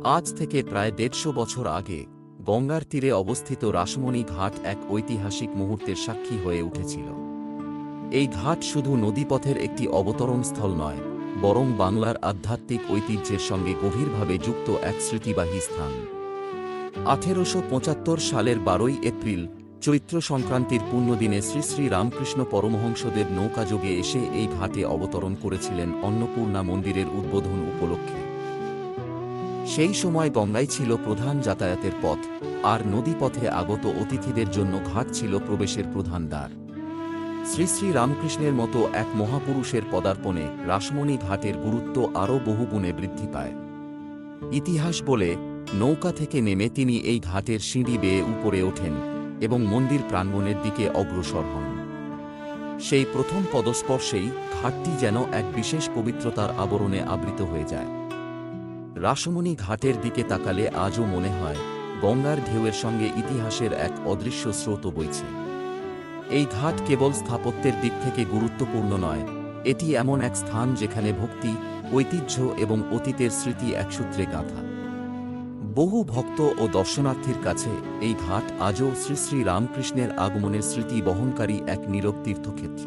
আজ থেকে প্রায় ১৫০ বছর আগে গঙ্গার তীরে অবস্থিত রাসমণি ঘাট এক ঐতিহাসিক মুহূর্তের সাক্ষী হয়ে উঠেছিল। এই ঘাট শুধু নদীপথের একটি অবতরণ স্থল নয়, বরং বাংলার আধ্যাত্মিক ঐতিহ্যের সঙ্গে গভীরভাবে যুক্ত এক স্মৃতিবাহী স্থান। ১৮৭৫ সালের ১২ই এপ্রিল চৈত্র সংক্রান্তির পুণ্যদিনে শ্রী শ্রী রামকৃষ্ণ পরমহংসদেব নৌকাযোগে এসে এই ঘাটে অবতরণ করেছিলেন অন্নপূর্ণা মন্দিরের উদ্বোধন উপলক্ষে। সেই সময় গঙ্গাই ছিল প্রধান যাতায়াতের পথ, আর নদীপথে আগত অতিথিদের জন্য ঘাট ছিল প্রবেশের প্রধান দ্বার। শ্রী শ্রী রামকৃষ্ণের মতো এক মহাপুরুষের পদার্পণে রাসমণি ঘাটের গুরুত্ব আরও বহুগুণে বৃদ্ধি পায়। ইতিহাস বলে, নৌকা থেকে নেমে তিনি এই ঘাটের সিঁড়ি বেয়ে উপরে ওঠেন এবং মন্দির প্রাঙ্গণের দিকে অগ্রসর হন। সেই প্রথম পদস্পর্শেই ঘাটটি যেন এক বিশেষ পবিত্রতার আবরণে আবৃত হয়ে যায়। রাসমণি ঘাটের দিকে তাকালে আজও মনে হয় গঙ্গার ঢেউয়ের সঙ্গে ইতিহাসের এক অদৃশ্য স্রোত বইছে। এই ঘাট কেবল স্থাপত্যের দিক থেকে গুরুত্বপূর্ণ নয়, এটি এমন এক স্থান যেখানে ভক্তি, ঐতিহ্য এবং অতীতের স্মৃতি একসূত্রে গাঁথা। বহু ভক্ত ও দর্শনার্থীর কাছে এই ঘাট আজও শ্রী শ্রী রামকৃষ্ণের আগমনের স্মৃতি বহনকারী এক নীরব তীর্থক্ষেত্র।